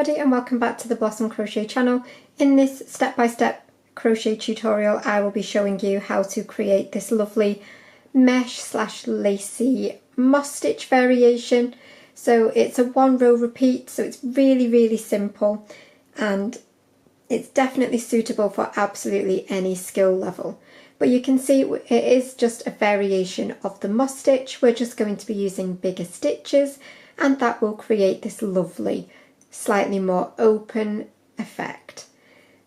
everybody and welcome back to the Blossom Crochet channel. In this step-by-step crochet tutorial I will be showing you how to create this lovely mesh slash lacy moss stitch variation. So it's a 1 row repeat, so it's really simple and it's definitely suitable for absolutely any skill level. But you can see it is just a variation of the moss stitch. We're just going to be using bigger stitches and that will create this lovely, slightly more open effect.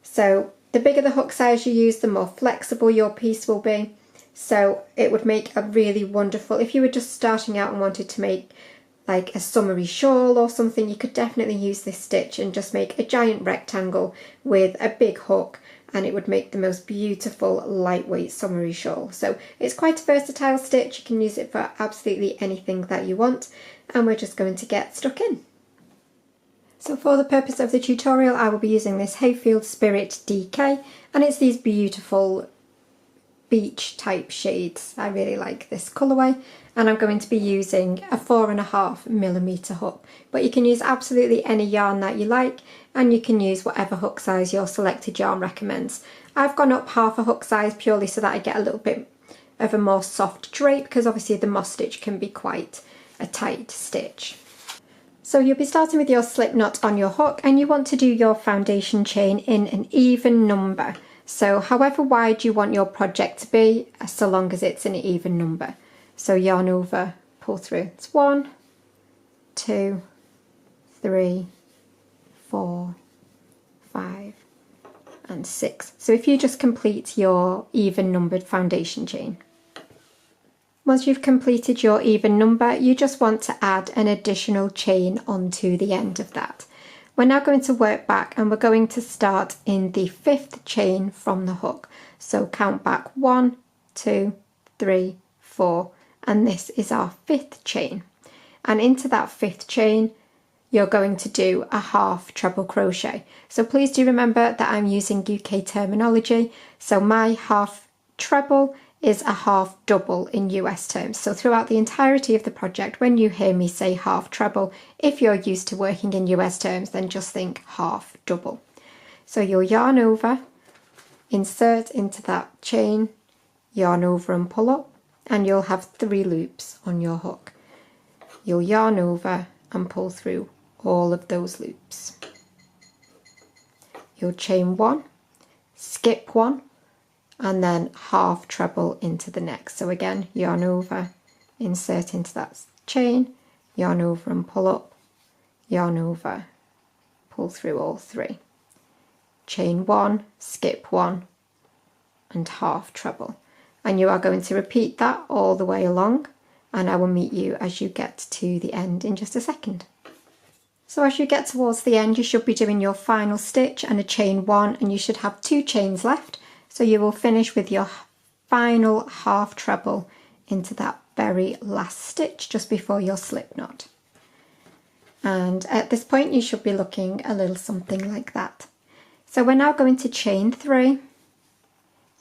So the bigger the hook size you use, the more flexible your piece will be. So it would make a really wonderful, if you were just starting out and wanted to make like a summery shawl or something, you could definitely use this stitch and just make a giant rectangle with a big hook, and it would make the most beautiful lightweight summery shawl. So it's quite a versatile stitch. You can use it for absolutely anything that you want, and we're just going to get stuck in. So for the purpose of the tutorial I will be using this Hayfield Spirit DK, and it's these beautiful beach type shades. I really like this colourway, and I'm going to be using a 4.5mm hook, but you can use absolutely any yarn that you like, and you can use whatever hook size your selected yarn recommends. I've gone up half a hook size purely so that I get a little bit of a more soft drape, because obviously the moss stitch can be quite a tight stitch. So you'll be starting with your slip knot on your hook, and you want to do your foundation chain in an even number. So however wide you want your project to be, so long as it's an even number. So yarn over, pull through. It's 1, 2, 3, 4, 5 and 6. So if you just complete your even numbered foundation chain. Once you've completed your even number, you just want to add an additional chain onto the end of that. We're now going to work back, and we're going to start in the 5th chain from the hook. So count back 1, 2, 3, 4, and this is our 5th chain. And into that 5th chain, you're going to do a half treble crochet. So please do remember that I'm using UK terminology. So my half treble is a half double in US terms. So throughout the entirety of the project, when you hear me say half treble, if you're used to working in US terms, then just think half double. So you'll yarn over, insert into that chain, yarn over and pull up, and you'll have 3 loops on your hook. You'll yarn over and pull through all of those loops. You'll chain 1, skip 1, and then half treble into the next. So again, yarn over, insert into that chain, yarn over and pull up, yarn over, pull through all 3. Chain 1, skip 1 and half treble. And you are going to repeat that all the way along, and I will meet you as you get to the end in just a second. So as you get towards the end, you should be doing your final stitch and a chain 1, and you should have 2 chains left. So you will finish with your final half treble into that very last stitch just before your slip knot. And at this point you should be looking a little something like that. So we're now going to chain 3,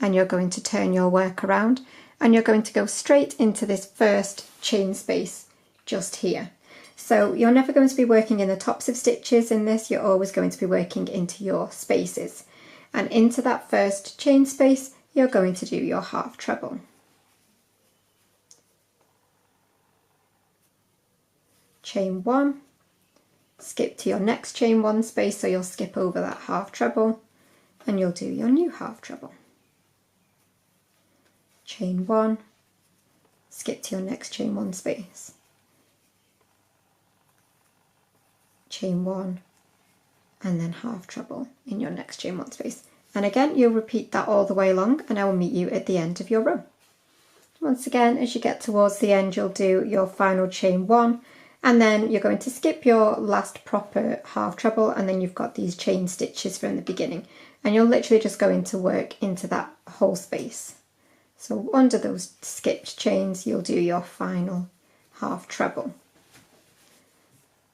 and you're going to turn your work around, and you're going to go straight into this first chain space just here. So you're never going to be working in the tops of stitches in this, you're always going to be working into your spaces. And into that first chain space, you're going to do your half treble. Chain 1, skip to your next chain 1 space, so you'll skip over that half treble, and you'll do your new half treble. Chain 1, skip to your next chain 1 space. Chain 1, and then half treble in your next chain 1 space. And again, you'll repeat that all the way along, and I will meet you at the end of your row. Once again, as you get towards the end, you'll do your final chain 1, and then you're going to skip your last proper half treble, and then you've got these chain stitches from the beginning, and you'll literally just go into work into that whole space. So under those skipped chains, you'll do your final half treble.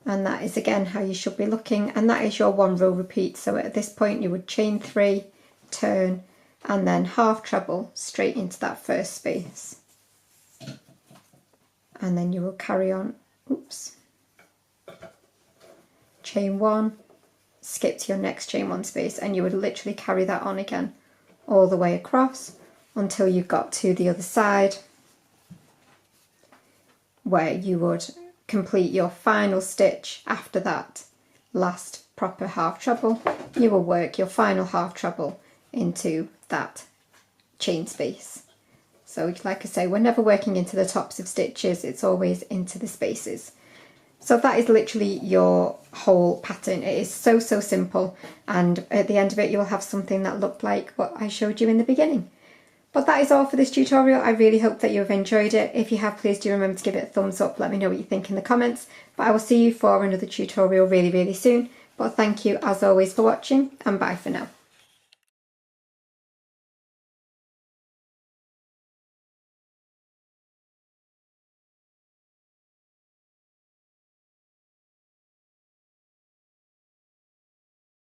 And that is again how you should be looking, and that is your 1 row repeat. So at this point you would chain 3, turn, and then half treble straight into that first space, and then you will carry on, chain 1, skip to your next chain one space, and you would literally carry that on again all the way across until you got to the other side, where you would complete your final stitch. After that last proper half treble, you will work your final half treble into that chain space. So like I say, we're never working into the tops of stitches, it's always into the spaces. So that is literally your whole pattern. It is so simple, and at the end of it you'll have something that looked like what I showed you in the beginning. But that is all for this tutorial. I really hope that you have enjoyed it. If you have, please do remember to give it a thumbs up. Let me know what you think in the comments. But I will see you for another tutorial really soon. But thank you as always for watching, and bye for now.